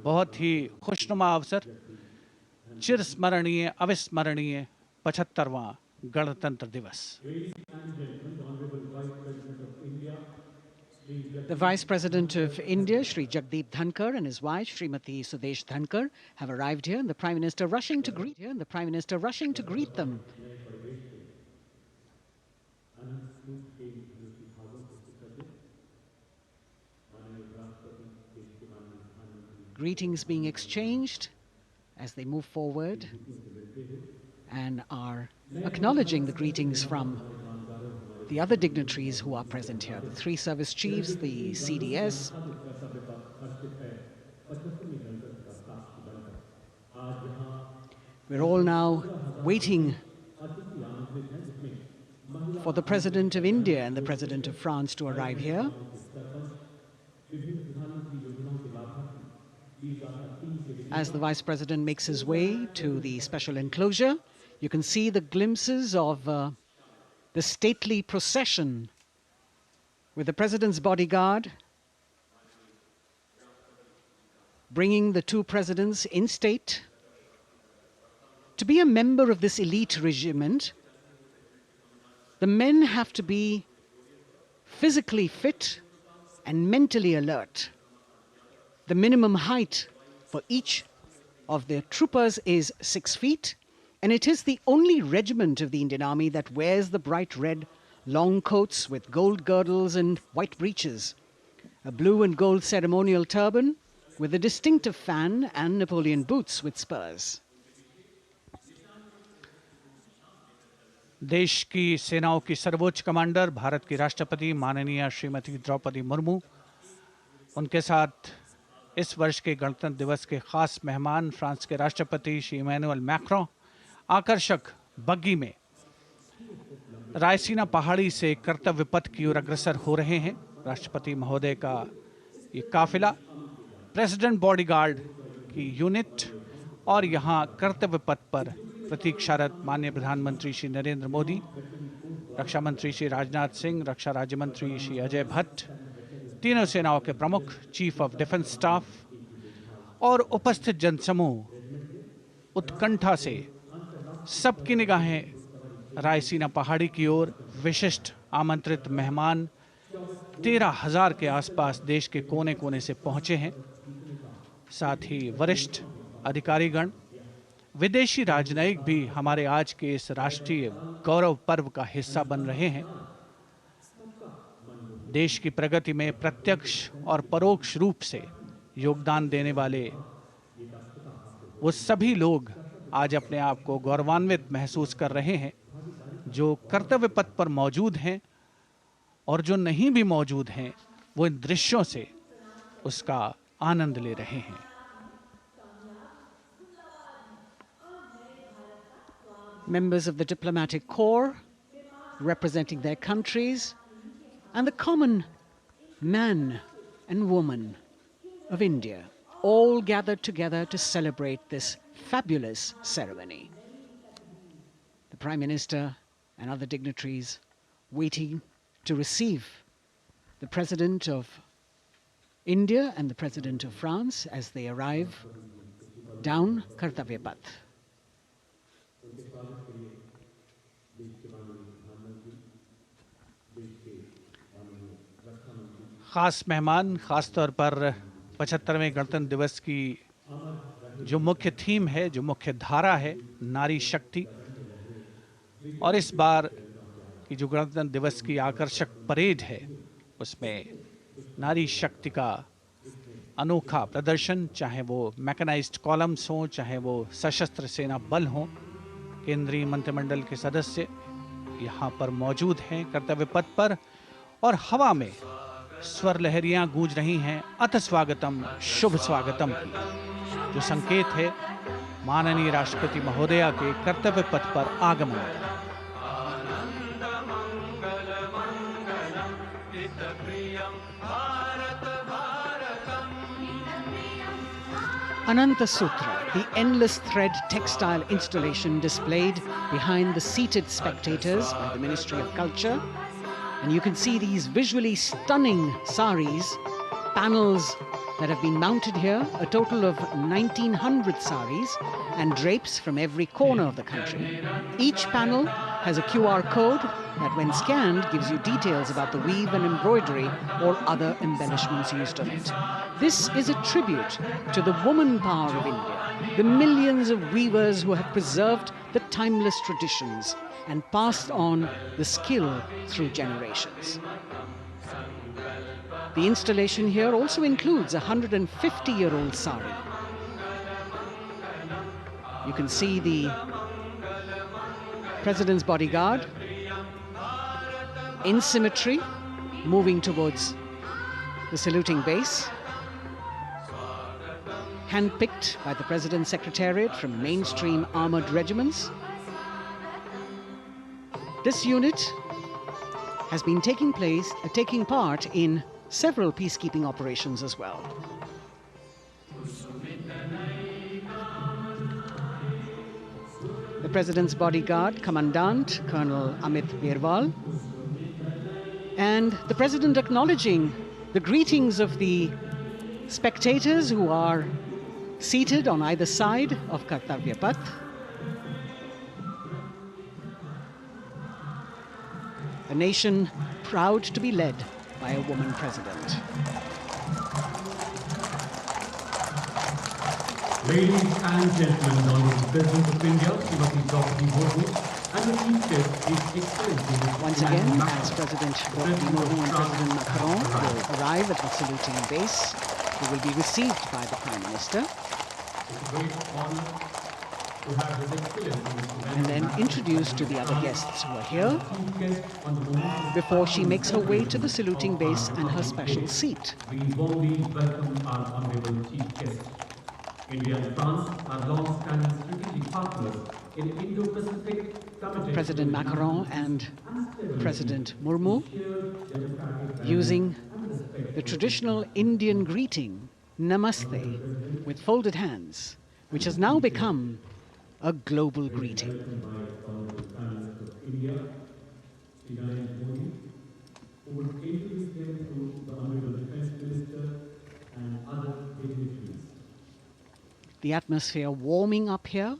बहुत ही खुशनुमा अवसर, चिरस्मरणीय अविस्मरणीय 75वां गणतंत्र दिवस। The Vice President of India, Shri Jagdeep Dhankar, and his wife, Srimati Sudesh Dhankar, have arrived here, and the Prime Minister rushing to greet them. Greetings being exchanged as they move forward and are acknowledging the greetings from the other dignitaries who are present here, the 3 service chiefs, the CDS. We're all now waiting for the President of India and the President of France to arrive here. As the Vice President makes his way to the special enclosure, you can see the glimpses of the stately procession with the President's bodyguard bringing the 2 presidents in state. To be a member of this elite regiment, the men have to be physically fit and mentally alert. The minimum height for each of the troopers is 6 feet, and it is the only regiment of the Indian Army that wears the bright red long coats with gold girdles and white breeches, a blue and gold ceremonial turban with a distinctive fan and Napoleon boots with spurs. देश की सेनाओं की सर्वोच्च commander Bharat की राष्ट्रपति माननीय श्रीमती द्रौपदी मुर्मू, उनके साथ इस वर्ष के गणतंत्र दिवस के खास मेहमान फ्रांस के राष्ट्रपति श्री इमैनुअल मैक्रों आकर्षक बग्गी में रायसीना पहाड़ी से कर्तव्य पथ की ओर अग्रसर हो रहे हैं। राष्ट्रपति महोदय का ये काफिला प्रेसिडेंट बॉडीगार्ड की यूनिट और यहाँ कर्तव्य पथ पर प्रतीक्षारत माननीय प्रधानमंत्री श्री नरेंद्र मोदी, रक्षा मंत्री श्री राजनाथ सिंह, रक्षा राज्य मंत्री श्री अजय भट्ट, तीनों सेनाओं के प्रमुख, चीफ ऑफ डिफेंस स्टाफ और उपस्थित जनसमूह उत्कंठा से सबकी निगाहें रायसीना पहाड़ी की ओर। विशिष्ट आमंत्रित मेहमान 13,000 के आसपास देश के कोने कोने से पहुंचे हैं। साथ ही वरिष्ठ अधिकारीगण, विदेशी राजनयिक भी हमारे आज के इस राष्ट्रीय गौरव पर्व का हिस्सा बन रहे हैं। देश की प्रगति में प्रत्यक्ष और परोक्ष रूप से योगदान देने वाले वो सभी लोग आज अपने आप को गौरवान्वित महसूस कर रहे हैं, जो कर्तव्य पथ पर मौजूद हैं और जो नहीं भी मौजूद हैं, वो इन दृश्यों से उसका आनंद ले रहे हैं। Members of the diplomatic corps representing their countries and the common man and woman of India all gathered together to celebrate this fabulous ceremony. The Prime Minister and other dignitaries waiting to receive the President of India and the President of France as they arrive down Kartavya Path. खास मेहमान, खास तौर पर 75वें गणतंत्र दिवस की जो मुख्य थीम है, जो मुख्य धारा है, नारी शक्ति। और इस बार की जो गणतंत्र दिवस की आकर्षक परेड है, उसमें नारी शक्ति का अनोखा प्रदर्शन, चाहे वो मैकेनाइज्ड कॉलम्स हों, चाहे वो सशस्त्र सेना बल हों, केंद्रीय मंत्रिमंडल के सदस्य यहाँ पर मौजूद हैं कर्तव्य पथ पर, और हवा में स्वर लहरियां गूंज रही हैं अथ स्वागतम, शुभ स्वागतम की, जो संकेत है माननीय राष्ट्रपति महोदया के कर्तव्य पथ पर आगमन का। Ananta Sutra, the endless thread textile installation displayed behind the seated spectators by the Ministry of Culture. And you can see these visually stunning saris, panels that have been mounted here, a total of 1900 saris and drapes from every corner of the country. Each panel has a QR code that, when scanned, gives you details about the weave and embroidery or other embellishments used on it. This is a tribute to the woman power of India, the millions of weavers who have preserved the timeless traditions and passed on the skill through generations. The installation here also includes a 150-year-old sari. You can see the President's bodyguard in symmetry, moving towards the saluting base, handpicked by the President's Secretariat from mainstream armored regiments. This unit has been taking part in several peacekeeping operations as well. The President's bodyguard, Commandant Colonel Amit Birwal, and the President acknowledging the greetings of the spectators who are seated on either side of Kartavya Path. A nation proud to be led by a woman president. Ladies and gentlemen, Honorable President of India, Srimati Draupadi Murmu, and the Chief Guest, His Excellency Once again, as President Draupadi Murmu and President Macron will arrive at the saluting base, they will be received by the Prime Minister. It's a great honor to have His Excellency and then introduced to the other guests who are here before she makes her way to the saluting base and her special seat. We warmly welcome our Honorable Chief Guest. India and France are long-standing strategic partners in Indo-Pacific. President Macron and President Murmu using the traditional Indian greeting, Namaste, with folded hands, which has now become a global greeting. The atmosphere warming up here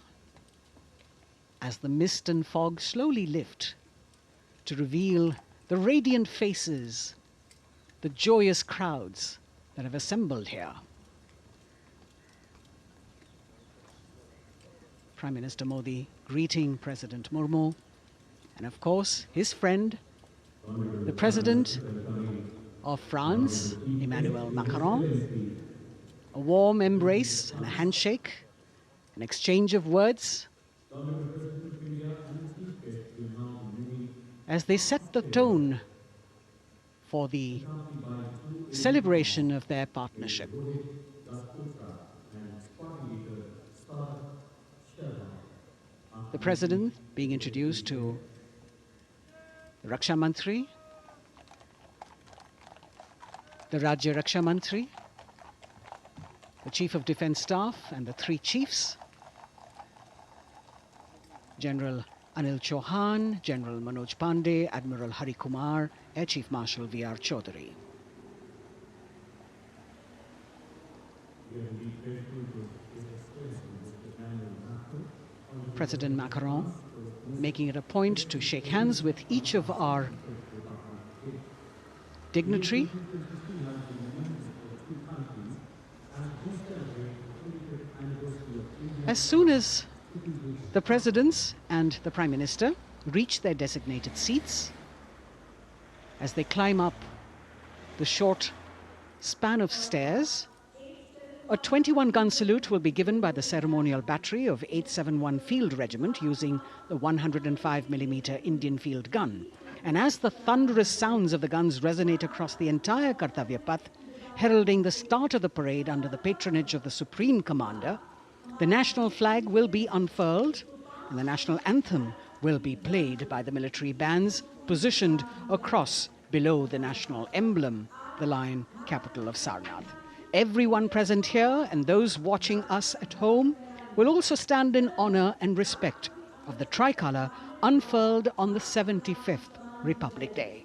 as the mist and fog slowly lift to reveal the radiant faces, the joyous crowds that have assembled here. Prime Minister Modi greeting President Murmu, and of course his friend, the President of France, Emmanuel Macron. A warm embrace and a handshake, an exchange of words as they set the tone for the celebration of their partnership. The President being introduced to the Raksha Mantri, the Rajya Raksha Mantri, the Chief of Defence Staff and the three chiefs, General Anil Chauhan, General Manoj Pandey, Admiral Hari Kumar, Air Chief Marshal V.R. Chaudhary. President Macron making it a point to shake hands with each of our dignitary. As soon as the presidents and the Prime Minister reach their designated seats, as they climb up the short span of stairs, a 21-gun salute will be given by the ceremonial battery of 871 Field Regiment using the 105mm Indian field gun. And as the thunderous sounds of the guns resonate across the entire Kartavya Path, heralding the start of the parade under the patronage of the Supreme Commander, the national flag will be unfurled and the national anthem will be played by the military bands positioned across below the national emblem, the lion capital of Sarnath. Everyone present here and those watching us at home will also stand in honor and respect of the tricolour unfurled on the 75th Republic Day.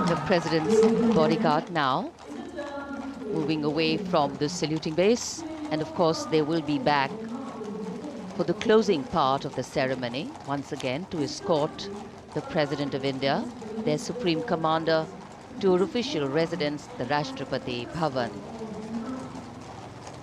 The president's bodyguard now moving away from the saluting base, and of course they will be back for the closing part of the ceremony once again to escort the President of India, their Supreme Commander, to her official residence, the Rashtrapati Bhavan.